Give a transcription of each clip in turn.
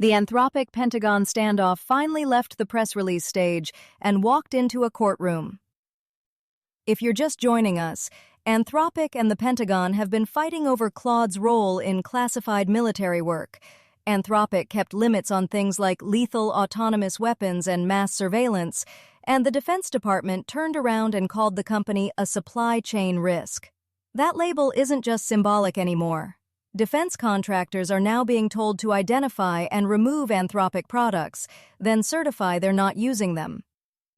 The Anthropic Pentagon standoff finally left the press release stage and walked into a courtroom. If you're just joining us, Anthropic and the Pentagon have been fighting over Claude's role in classified military work. Anthropic kept limits on things like lethal autonomous weapons and mass surveillance, and the Defense Department turned around and called the company a supply chain risk. That label isn't just symbolic anymore. Defense contractors are now being told to identify and remove Anthropic products, then certify they're not using them.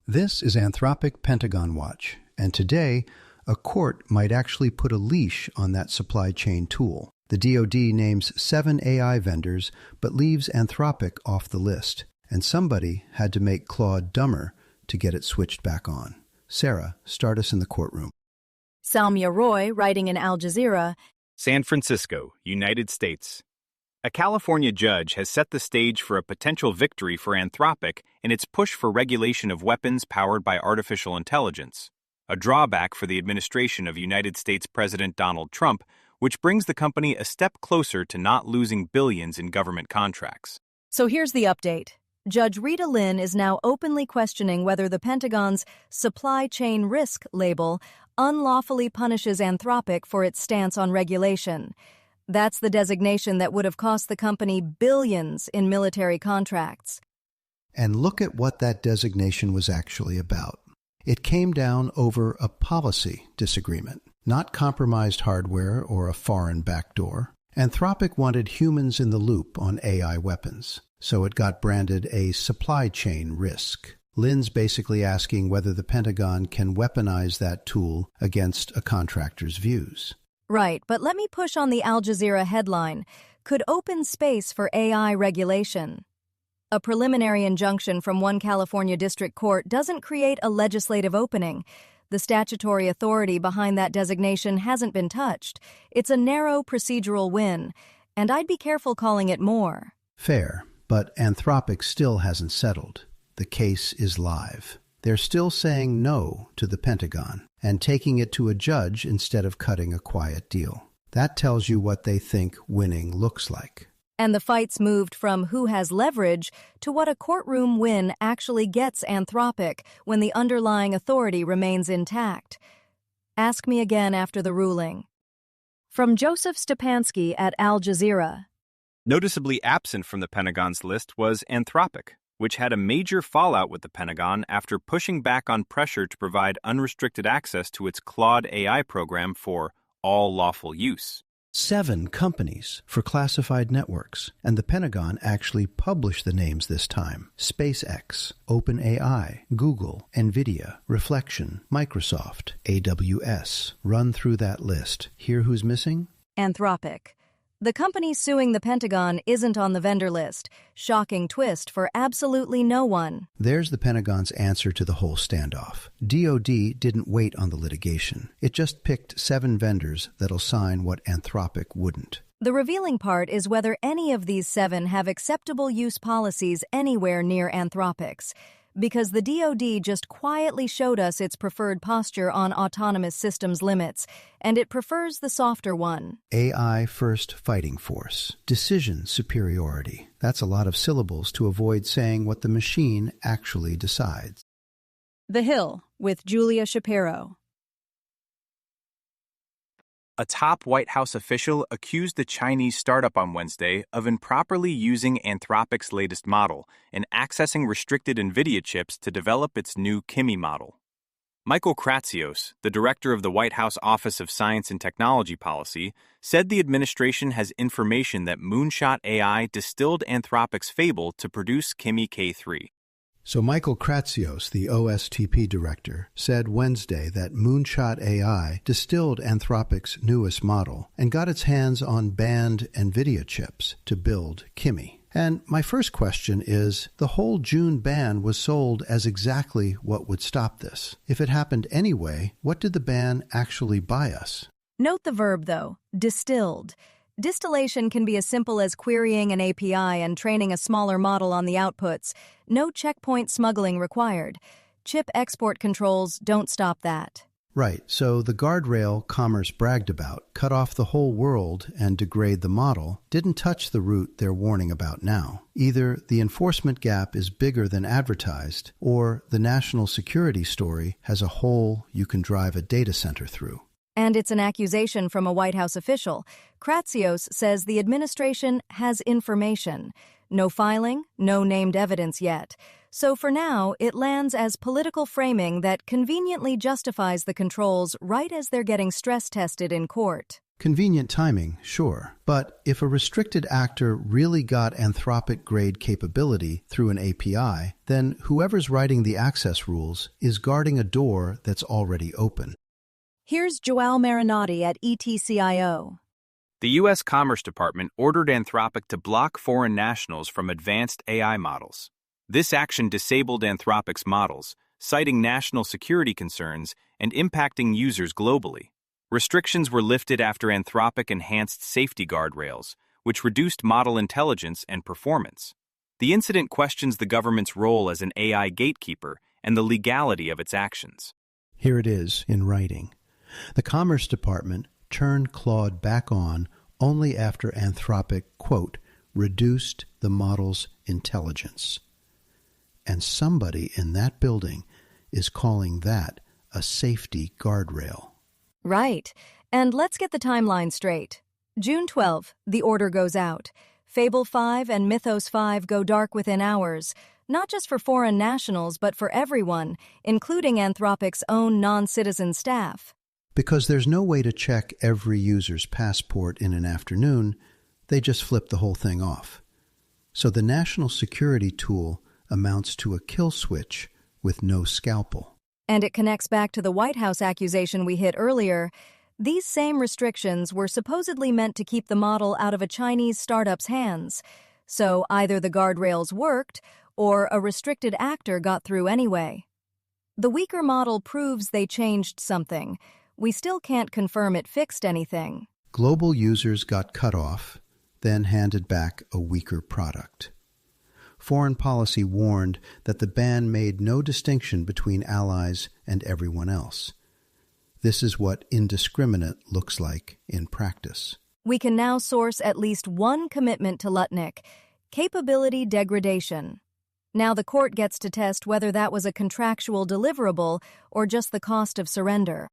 This is Anthropic Pentagon Watch, and today, a court might actually put a leash on that supply chain tool. The DoD names 7 AI vendors, but leaves Anthropic off the list, and somebody had to make Claude dumber to get it switched back on. Sarah, start us in the courtroom. Salmia Roy, writing in Al Jazeera, San Francisco, United States. A California judge has set the stage for a potential victory for Anthropic in its push for regulation of weapons powered by artificial intelligence, a drawback for the administration of United States President Donald Trump, which brings the company a step closer to not losing billions in government contracts. So here's the update. Judge Rita Lynn is now openly questioning whether the Pentagon's supply chain risk label unlawfully punishes Anthropic for its stance on regulation. That's the designation that would have cost the company billions in military contracts. And look at what that designation was actually about. It came down over a policy disagreement, not compromised hardware or a foreign backdoor. Anthropic wanted humans in the loop on AI weapons, so it got branded a supply chain risk. Lynn's basically asking whether the Pentagon can weaponize that tool against a contractor's views. Right, but let me push on the Al Jazeera headline. Could open space for AI regulation? A preliminary injunction from one California district court doesn't create a legislative opening. The statutory authority behind that designation hasn't been touched. It's a narrow procedural win, and I'd be careful calling it more. Fair, but Anthropic still hasn't settled. The case is live. They're still saying no to the Pentagon and taking it to a judge instead of cutting a quiet deal. That tells you what they think winning looks like. And the fight's moved from who has leverage to what a courtroom win actually gets Anthropic when the underlying authority remains intact. Ask me again after the ruling. From Joseph Stepansky at Al Jazeera. Noticeably absent from the Pentagon's list was Anthropic, which had a major fallout with the Pentagon after pushing back on pressure to provide unrestricted access to its Claude AI program for all lawful use. 7 companies for classified networks, and the Pentagon actually published the names this time. SpaceX, OpenAI, Google, Nvidia, Reflection, Microsoft, AWS. Run through that list. Hear who's missing? Anthropic. The company suing the Pentagon isn't on the vendor list. Shocking twist for absolutely no one. There's the Pentagon's answer to the whole standoff. DoD didn't wait on the litigation. It just picked 7 vendors that'll sign what Anthropic wouldn't. The revealing part is whether any of these 7 have acceptable use policies anywhere near Anthropic's. Because the DoD just quietly showed us its preferred posture on autonomous systems limits, and it prefers the softer one. AI First Fighting Force. Decision superiority. That's a lot of syllables to avoid saying what the machine actually decides. The Hill, with Julia Shapiro. A top White House official accused the Chinese startup on Wednesday of improperly using Anthropic's latest model and accessing restricted Nvidia chips to develop its new Kimi model. Michael Kratsios, the director of the White House Office of Science and Technology Policy, said the administration has information that Moonshot AI distilled Anthropic's Fable to produce Kimi K3. So Michael Kratsios, the OSTP director, said Wednesday that Moonshot AI distilled Anthropic's newest model and got its hands on banned Nvidia chips to build Kimi. And my first question is, the whole June ban was sold as exactly what would stop this. If it happened anyway, what did the ban actually buy us? Note the verb, though, distilled. Distillation can be as simple as querying an API and training a smaller model on the outputs. No checkpoint smuggling required. Chip export controls don't stop that. Right, so the guardrail Commerce bragged about, cut off the whole world and degrade the model, didn't touch the root they're warning about now. Either the enforcement gap is bigger than advertised, or the national security story has a hole you can drive a data center through. And it's an accusation from a White House official. Kratsios says the administration has information. No filing, no named evidence yet. So for now, it lands as political framing that conveniently justifies the controls right as they're getting stress-tested in court. Convenient timing, sure. But if a restricted actor really got Anthropic-grade capability through an API, then whoever's writing the access rules is guarding a door that's already open. Here's Joao Marinati at ETCIO. The U.S. Commerce Department ordered Anthropic to block foreign nationals from advanced AI models. This action disabled Anthropic's models, citing national security concerns and impacting users globally. Restrictions were lifted after Anthropic enhanced safety guardrails, which reduced model intelligence and performance. The incident questions the government's role as an AI gatekeeper and the legality of its actions. Here it is in writing. The Commerce Department turned Claude back on only after Anthropic, quote, reduced the model's intelligence. And somebody in that building is calling that a safety guardrail. Right. And let's get the timeline straight. June 12, the order goes out. Fable 5 and Mythos 5 go dark within hours, not just for foreign nationals, but for everyone, including Anthropic's own non-citizen staff. Because there's no way to check every user's passport in an afternoon, they just flip the whole thing off. So the national security tool amounts to a kill switch with no scalpel. And it connects back to the White House accusation we hit earlier. These same restrictions were supposedly meant to keep the model out of a Chinese startup's hands. So either the guardrails worked, or a restricted actor got through anyway. The weaker model proves they changed something. We still can't confirm it fixed anything. Global users got cut off, then handed back a weaker product. Foreign policy warned that the ban made no distinction between allies and everyone else. This is what indiscriminate looks like in practice. We can now source at least one commitment to Lutnick: capability degradation. Now the court gets to test whether that was a contractual deliverable or just the cost of surrender.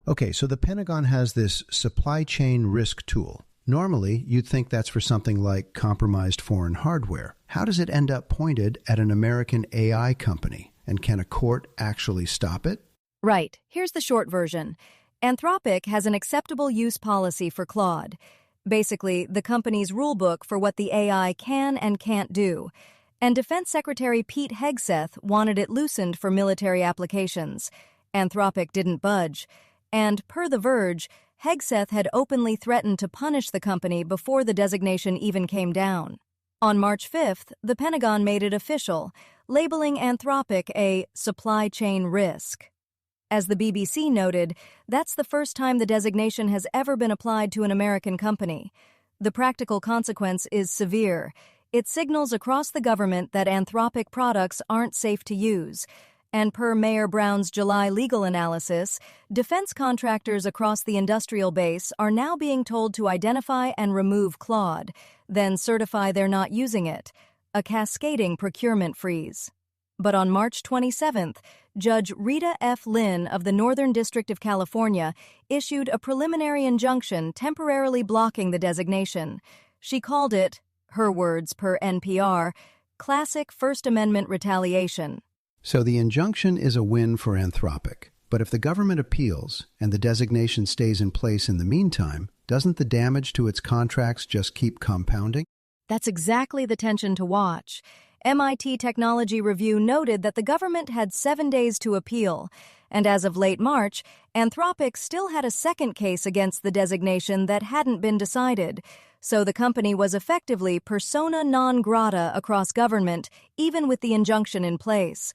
Okay, so the Pentagon has this supply chain risk tool. Normally, you'd think that's for something like compromised foreign hardware. How does it end up pointed at an American AI company? And can a court actually stop it? Right. Here's the short version. Anthropic has an acceptable use policy for Claude. Basically, the company's rulebook for what the AI can and can't do. And Defense Secretary Pete Hegseth wanted it loosened for military applications. Anthropic didn't budge. And per The Verge, Hegseth had openly threatened to punish the company before the designation even came down. On March 5th, the Pentagon made it official, labeling Anthropic a supply chain risk. As the BBC noted, that's the first time the designation has ever been applied to an American company. The practical consequence is severe. It signals across the government that Anthropic products aren't safe to use. And per Mayor Brown's July legal analysis, defense contractors across the industrial base are now being told to identify and remove Claude, then certify they're not using it, a cascading procurement freeze. But on March 27th, Judge Rita F. Lynn of the Northern District of California issued a preliminary injunction temporarily blocking the designation. She called it, her words per NPR, classic First Amendment retaliation. So the injunction is a win for Anthropic. But if the government appeals and the designation stays in place in the meantime, doesn't the damage to its contracts just keep compounding? That's exactly the tension to watch. MIT Technology Review noted that the government had 7 days to appeal, and as of late March, Anthropic still had a second case against the designation that hadn't been decided, so the company was effectively persona non grata across government, even with the injunction in place.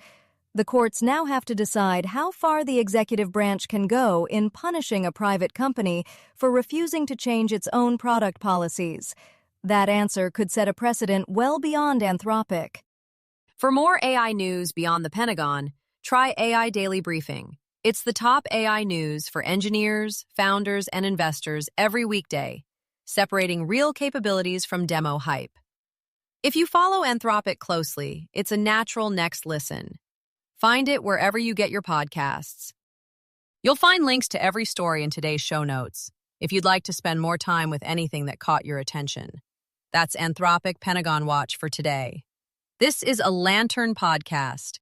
The courts now have to decide how far the executive branch can go in punishing a private company for refusing to change its own product policies. That answer could set a precedent well beyond Anthropic. For more AI news beyond the Pentagon, try AI Daily Briefing. It's the top AI news for engineers, founders, and investors every weekday, separating real capabilities from demo hype. If you follow Anthropic closely, it's a natural next listen. Find it wherever you get your podcasts. You'll find links to every story in today's show notes if you'd like to spend more time with anything that caught your attention. That's Anthropic Pentagon Watch for today. This is a Lantern podcast.